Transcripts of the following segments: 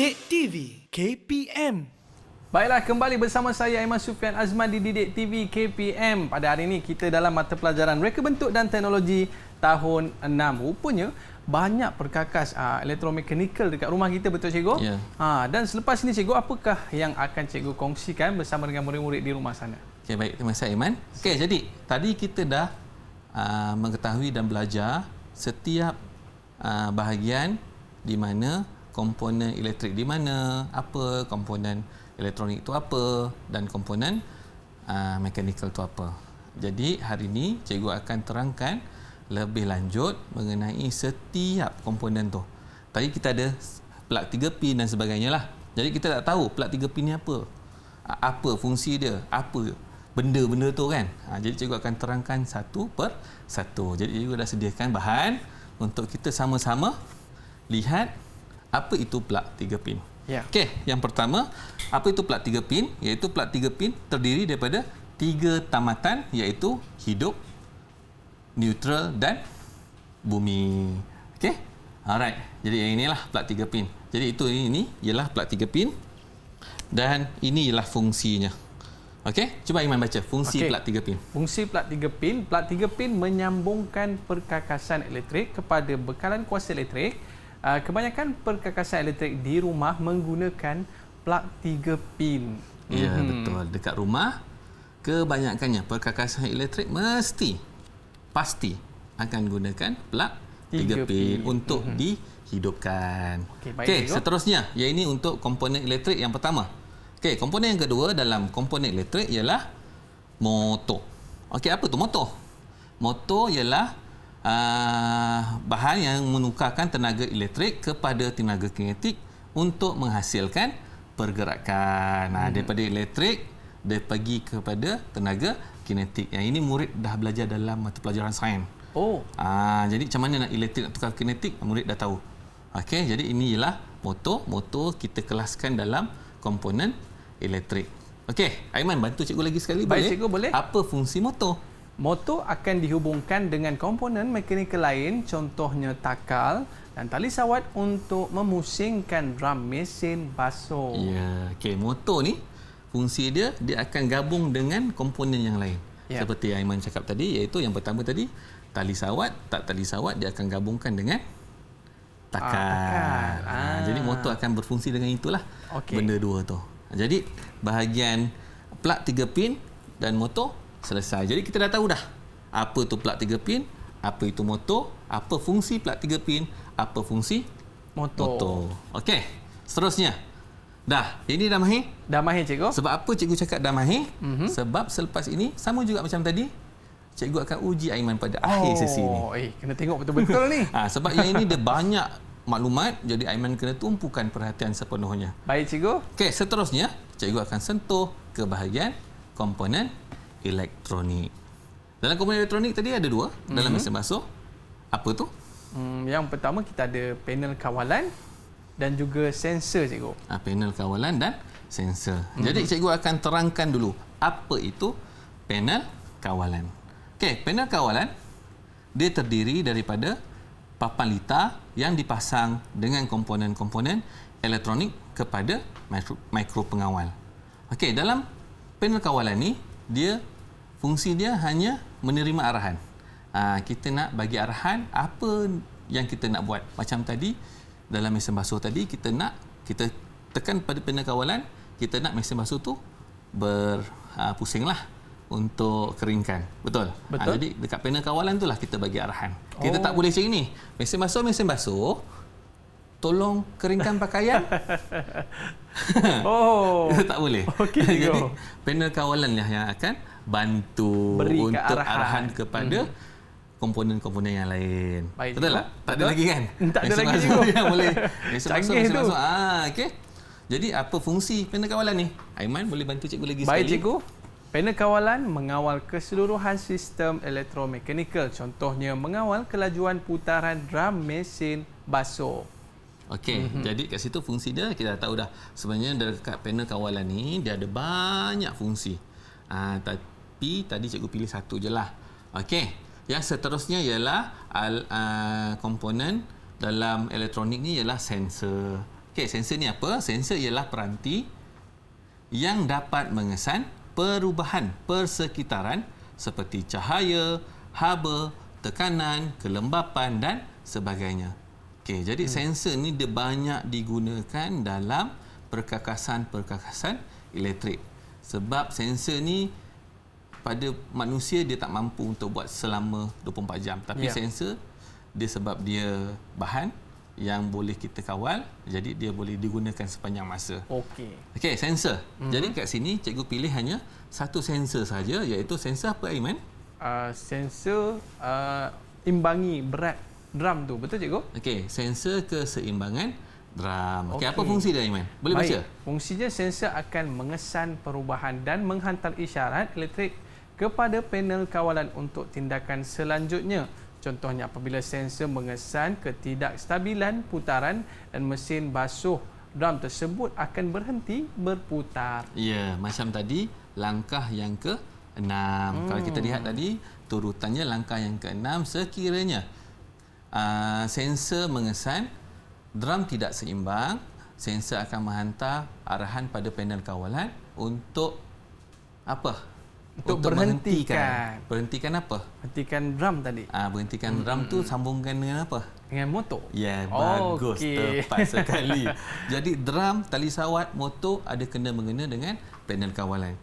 Didik TV KPM. Baiklah, kembali bersama saya Aiman Sufian Azman di Didik TV KPM. Pada hari ini kita dalam mata pelajaran Reka Bentuk dan Teknologi tahun 6. Rupanya banyak perkakas elektromekanikal dekat rumah kita, betul cikgu? Ya. Dan selepas ini cikgu, apakah yang akan cikgu kongsikan bersama dengan murid-murid di rumah sana? Okey, baik, terima kasih Aiman. Okey, jadi tadi kita dah mengetahui dan belajar setiap bahagian di mana komponen elektrik di mana, apa komponen elektronik itu apa dan komponen mekanikal itu apa. Jadi hari ini cikgu akan terangkan lebih lanjut mengenai setiap komponen tu. Tadi kita ada plug 3 pin dan sebagainya lah. Jadi kita tak tahu plug 3 pin ni apa. Apa fungsi dia, apa benda-benda tu kan. Jadi cikgu akan terangkan satu per satu. Jadi cikgu dah sediakan bahan untuk kita sama-sama lihat apa itu plug 3 pin. Ya. Okey, yang pertama, apa itu plug 3 pin? Iaitu plug 3 pin terdiri daripada 3 tamatan, iaitu hidup, neutral dan bumi. Okey? Alright. Jadi yang inilah plug 3 pin. Jadi ini ialah plug 3 pin dan ini ialah fungsinya. Okey? Cuba Iman baca fungsi plug 3 pin. Fungsi plug 3 pin. Plug 3 pin menyambungkan perkakasan elektrik kepada bekalan kuasa elektrik. Kebanyakan perkakasan elektrik di rumah menggunakan plug 3 pin. Ya, betul. Dekat rumah, kebanyakannya perkakasan elektrik pasti akan gunakan plug 3 pin untuk dihidupkan. Okey, seterusnya, yang ini untuk komponen elektrik yang pertama. Okey, komponen yang kedua dalam komponen elektrik ialah motor. Okey, apa tu motor? Motor ialah bahan yang menukarkan tenaga elektrik kepada tenaga kinetik untuk menghasilkan pergerakan. Daripada elektrik dia pergi kepada tenaga kinetik. Yang ini murid dah belajar dalam mata pelajaran sains. Jadi macam mana nak elektrik nak tukar kinetik, murid dah tahu. Okey, jadi ini ialah motor. Motor kita kelaskan dalam komponen elektrik. Okey, Aiman bantu cikgu lagi sekali. Baik, cikgu boleh. Apa fungsi motor? Motor akan dihubungkan dengan komponen mekanikal lain, contohnya takal dan tali sawat untuk memusingkan drum mesin basuh. Ya, okey, motor ni fungsi dia akan gabung dengan komponen yang lain. Ya. Seperti Aiman cakap tadi, iaitu yang pertama tadi tali sawat, tali sawat dia akan gabungkan dengan takal. Jadi motor akan berfungsi dengan itulah. Benda dua tu. Jadi bahagian plug 3 pin dan motor selesai. Jadi kita dah tahu dah apa tu plug 3 pin, apa itu motor, apa fungsi plug 3 pin, apa fungsi motor. Okey, seterusnya. Dah, ini dah mahir? Dah mahir cikgu. Sebab apa cikgu cakap dah mahir? Sebab selepas ini sama juga macam tadi, cikgu akan uji Aiman pada akhir sesi ni. Kena tengok betul-betul ni. Sebab yang ini dia banyak maklumat, jadi Aiman kena tumpukan perhatian sepenuhnya. Baik cikgu. Okey, seterusnya cikgu akan sentuh ke bahagian komponen elektronik. Dalam komponen elektronik tadi ada dua dalam mesin basuh. Apa tu? Yang pertama kita ada panel kawalan dan juga sensor cikgu. Panel kawalan dan sensor. Jadi cikgu akan terangkan dulu apa itu panel kawalan. Okey, panel kawalan dia terdiri daripada papan litar yang dipasang dengan komponen-komponen elektronik kepada mikro pengawal. Okey, dalam panel kawalan ni fungsi dia hanya menerima arahan. Kita nak bagi arahan apa yang kita nak buat. Macam tadi dalam mesin basuh tadi kita tekan pada panel kawalan, kita nak mesin basuh tu berpusinglah untuk keringkan. Betul. Jadi dekat panel kawalan itulah kita bagi arahan. Kita tak boleh macam ni. Mesin basuh tolong keringkan pakaian. Kita tak boleh. Jadi panel kawalan lah yang akan bantu beri untuk arahan kepada komponen-komponen yang lain. Baik, betul tak? Tak ada lagi kan? Tak ada lagi cikgu. Yang boleh. Mesin basuh. Okey. Jadi apa fungsi panel kawalan ni? Aiman boleh bantu cikgu lagi sekali? Baik cikgu. Panel kawalan mengawal keseluruhan sistem elektromekanikal. Contohnya mengawal kelajuan putaran drum mesin basuh. Okey, jadi kat situ fungsi dia kita dah tahu dah. Sebenarnya dekat panel kawalan ni dia ada banyak fungsi. Tapi tadi cikgu pilih satu je lah. Okey, yang seterusnya ialah komponen dalam elektronik ni ialah sensor. Okey, sensor ni apa? Sensor ialah peranti yang dapat mengesan perubahan persekitaran seperti cahaya, haba, tekanan, kelembapan dan sebagainya. Okey, jadi sensor ni dia banyak digunakan dalam perkakasan-perkakasan elektrik. Sebab sensor ni pada manusia dia tak mampu untuk buat selama 24 jam. Tapi sensor dia sebab dia bahan yang boleh kita kawal, jadi dia boleh digunakan sepanjang masa. Okey, sensor. Jadi kat sini cikgu pilih hanya satu sensor saja, iaitu sensor apa, Aiman? Sensor imbangi berat drum tu, betul cikgu? Okey, sensor keseimbangan drum. Okey, apa fungsi dia, Aiman? Boleh baca? Fungsinya sensor akan mengesan perubahan dan menghantar isyarat elektrik kepada panel kawalan untuk tindakan selanjutnya. Contohnya apabila sensor mengesan ketidakstabilan putaran dan mesin basuh drum tersebut akan berhenti berputar. Ya, macam tadi langkah yang ke-6. Kalau kita lihat tadi turutannya langkah yang ke-6, sekiranya sensor mengesan drum tidak seimbang, sensor akan menghantar arahan pada panel kawalan untuk apa? Untuk berhentikan. Berhentikan apa? Hentikan drum tadi. Berhentikan drum tu sambungkan dengan apa? Dengan motor. Ya, bagus. Tepat sekali. Jadi drum, tali sawat, motor ada kena-mengena dengan panel kawalan.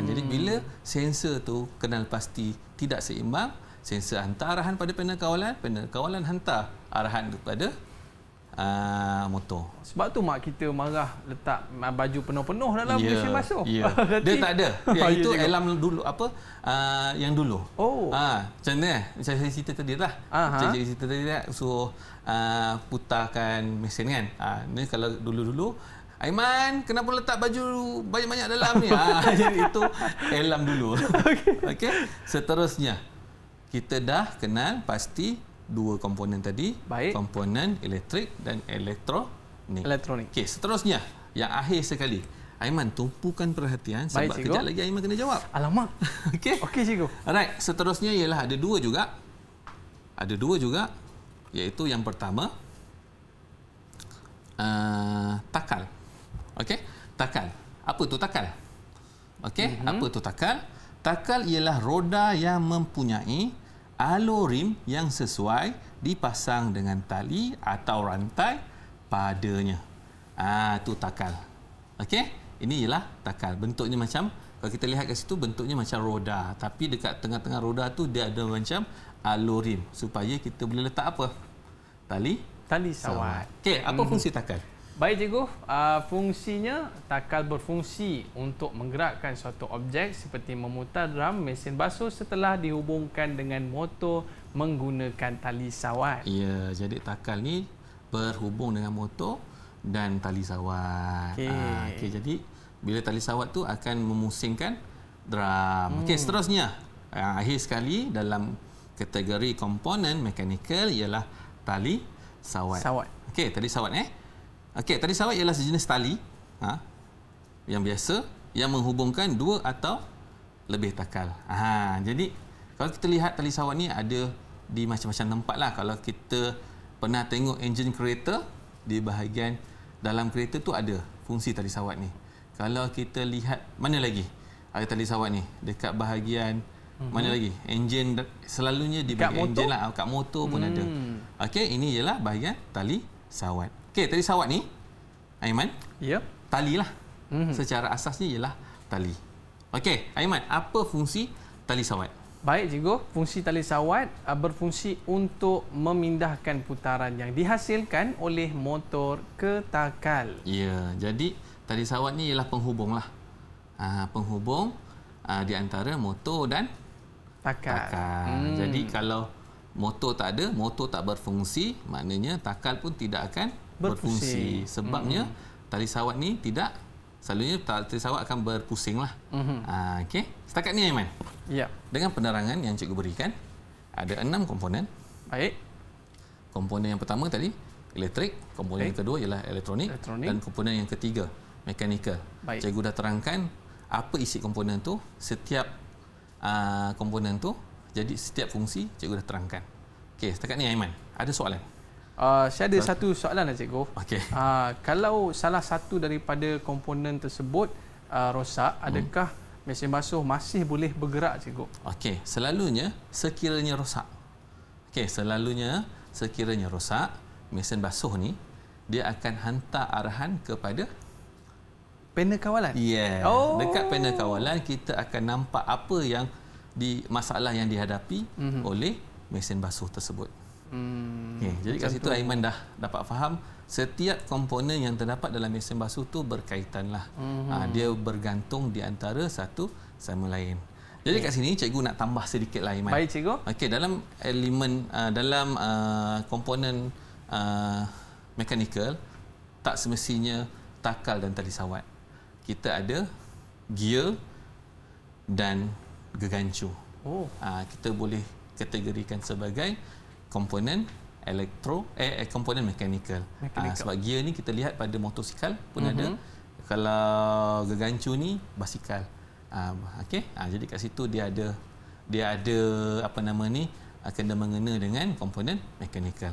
Jadi bila sensor tu kenal pasti tidak seimbang, sensor hantar arahan pada panel kawalan hantar arahan kepada motor. Sebab tu mak kita marah letak baju penuh-penuh dalam mesin basuh. Dia tak ada. Itu alarm dulu apa? Yang dulu. Macam ni saya cerita tadi lah. Saya cerita tadi lah suruh putarkan mesin kan. Ni kalau dulu-dulu Aiman, kenapa letak baju banyak-banyak dalam ni? Jadi itu alarm dulu. Okey. Seterusnya kita dah kenal pasti dua komponen tadi. Baik. Komponen elektrik dan elektronik. Okey, seterusnya yang akhir sekali. Aiman, tumpukan perhatian sebab baik, kejap lagi Aiman kena jawab. Alamak. Okey. Okey, cikgu. Alright, seterusnya ialah ada dua juga iaitu yang pertama takal. Okey, takal. Apa tu takal? Okey, apa tu takal? Takal ialah roda yang mempunyai alur rim yang sesuai dipasang dengan tali atau rantai padanya. Tu takal. Okey, ini ialah takal. Bentuknya macam, kalau kita lihat kat situ bentuknya macam roda, tapi dekat tengah-tengah roda tu dia ada macam alur rim supaya kita boleh letak apa? Tali sawat. Okey, apa fungsi takal? Baik cikgu, fungsinya takal berfungsi untuk menggerakkan suatu objek seperti memutar drum mesin basuh setelah dihubungkan dengan motor menggunakan tali sawat. Ya, jadi takal ni berhubung dengan motor dan tali sawat. Okey, jadi bila tali sawat tu akan memusingkan drum. Okey, seterusnya yang akhir sekali dalam kategori komponen mekanikal ialah tali sawat. Okey, tali sawat Okey, tali sawat ialah sejenis tali yang biasa yang menghubungkan dua atau lebih takal. Jadi kalau kita lihat tali sawat ni ada di macam-macam tempat lah. Kalau kita pernah tengok enjin kereta, di bahagian dalam kereta tu ada fungsi tali sawat ni. Kalau kita lihat mana lagi ada tali sawat ni dekat bahagian mana lagi? Enjin selalunya di bahagian enjin lah, kat motor pun ada. Okey, ini ialah bahagian tali sawat. Okey, tali sawat ni Aiman, tali lah. Secara asasnya ialah tali. Okey, Aiman, apa fungsi tali sawat? Baik cikgu, fungsi tali sawat berfungsi untuk memindahkan putaran yang dihasilkan oleh motor ke takal. Ya, jadi tali sawat ni ialah penghubung lah. Penghubung di antara motor dan takal. Jadi kalau motor tak ada, motor tak berfungsi, maknanya takal pun tidak akan berfungsi. Sebabnya tali sawat ni tidak, selalunya tali sawat akan berpusing lah. Okey, setakat ni Aiman. Ya. Dengan penerangan yang cikgu berikan, ada 6 komponen. Baik. Komponen yang pertama tadi elektrik, komponen yang kedua ialah elektronik dan komponen yang ketiga mekanikal. Baik. Cikgu dah terangkan apa isi komponen tu, setiap komponen tu, jadi setiap fungsi cikgu dah terangkan. Okey, setakat ni Aiman, ada soalan? Saya ada satu soalan lah cikgu. Okey. Kalau salah satu daripada komponen tersebut rosak, adakah mesin basuh masih boleh bergerak cikgu? Okey, selalunya sekiranya rosak. Mesin basuh ni dia akan hantar arahan kepada Panel kawalan? Dekat panel kawalan kita akan nampak apa yang masalah yang dihadapi oleh mesin basuh tersebut. Jadi kat situ Aiman dah dapat faham setiap komponen yang terdapat dalam mesin basuh tu berkaitan lah. Dia bergantung di antara satu sama lain. Jadi kat sini cikgu nak tambah sedikit lah Aiman. Baik cikgu. Okey, dalam elemen dalam komponen mechanical tak semestinya takal dan tali sawat. Kita ada gear dan gegancu. Kita boleh kategorikan sebagai komponen komponen mechanical. Sebab gear ni kita lihat pada motosikal pun ada. Kalau gegancu ni basikal. Jadi kat situ dia ada kena mengena dengan komponen mechanical.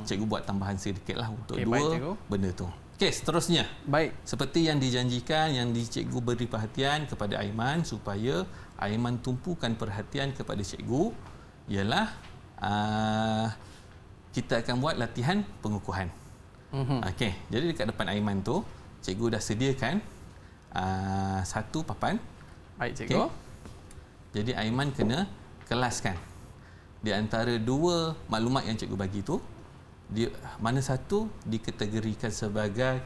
Cikgu buat tambahan sedikitlah untuk dua benda tu. Seterusnya. Baik. Seperti yang dijanjikan, yang cikgu beri perhatian kepada Aiman supaya Aiman tumpukan perhatian kepada cikgu ialah kita akan buat latihan pengukuhan. Jadi dekat depan Aiman tu cikgu dah sediakan satu papan. Baik cikgu. Jadi Aiman kena kelaskan di antara dua maklumat yang cikgu bagi tu, mana satu dikategorikan sebagai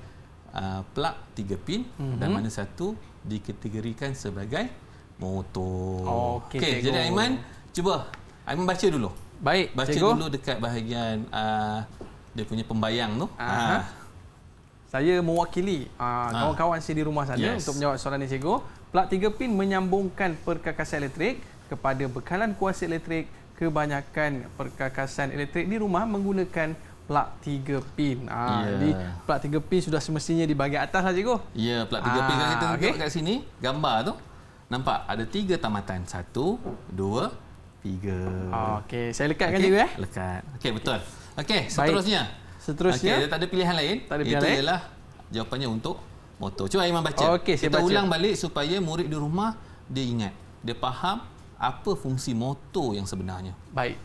plug 3 pin dan mana satu dikategorikan sebagai motor. Jadi Aiman cuba Aiman baca dulu. Baik, baca cikgu. dulu dekat bahagian dia punya pembayang tu. Saya mewakili kawan-kawan saya di rumah sana untuk menjawab soalan ni cikgu. Plug 3 pin menyambungkan perkakasan elektrik kepada bekalan kuasa elektrik. Kebanyakan perkakasan elektrik di rumah menggunakan plug 3 pin. Jadi plug 3 pin sudah semestinya di bahagian atas lah cikgu. Ya, plug 3 pin kan kita tengok kat sini gambar tu. Nampak ada 3 tamatan. 1, 2, 3. Saya lekatkan cikgu Lekat. Betul. Seterusnya. Dia tak ada pilihan lain. Itu ialah jawapannya untuk motor. Cuba Aiman baca. Kita ulang balik supaya murid di rumah dia ingat. Dia faham apa fungsi motor yang sebenarnya. Baik.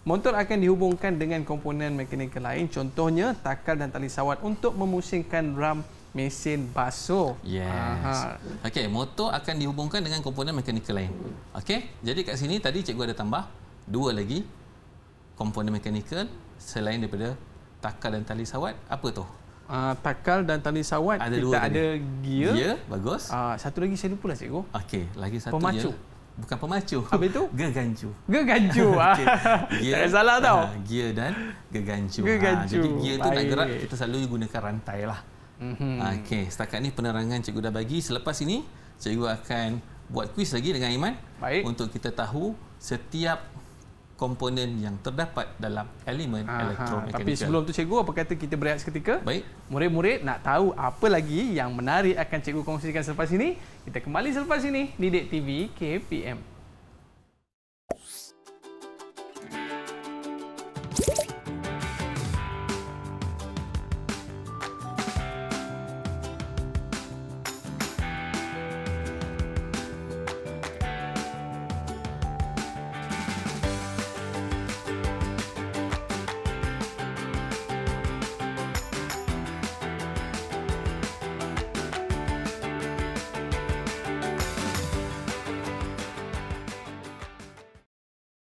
Motor akan dihubungkan dengan komponen mekanikal lain, contohnya takal dan tali sawat untuk memusingkan ram mesin basuh. Motor akan dihubungkan dengan komponen mekanikal lain. Jadi kat sini tadi cikgu ada tambah 2 lagi komponen mekanikal selain daripada takal dan tali sawat. Apa tu? Takal dan tali sawat ada kita ada gear. Gear, bagus. Satu lagi saya lupa lah cikgu. Lagi satu pemacu. Bukan pemacu. Apa itu? Gegancu. Gegancu. Gear, tak salah tau. Gear dan gegancu. Jadi gear tu nak gerak kita selalu gunakan rantai lah. Setakat ni penerangan cikgu dah bagi. Selepas ini cikgu akan buat kuis lagi dengan Aiman. Untuk kita tahu setiap komponen yang terdapat dalam elemen elektromekanikal. Tapi sebelum tu cikgu, apa kata kita berehat seketika? Baik. Murid-murid nak tahu apa lagi yang menarik akan cikgu kongsikan selepas ini? Kita kembali selepas ini di Didik TV KPM.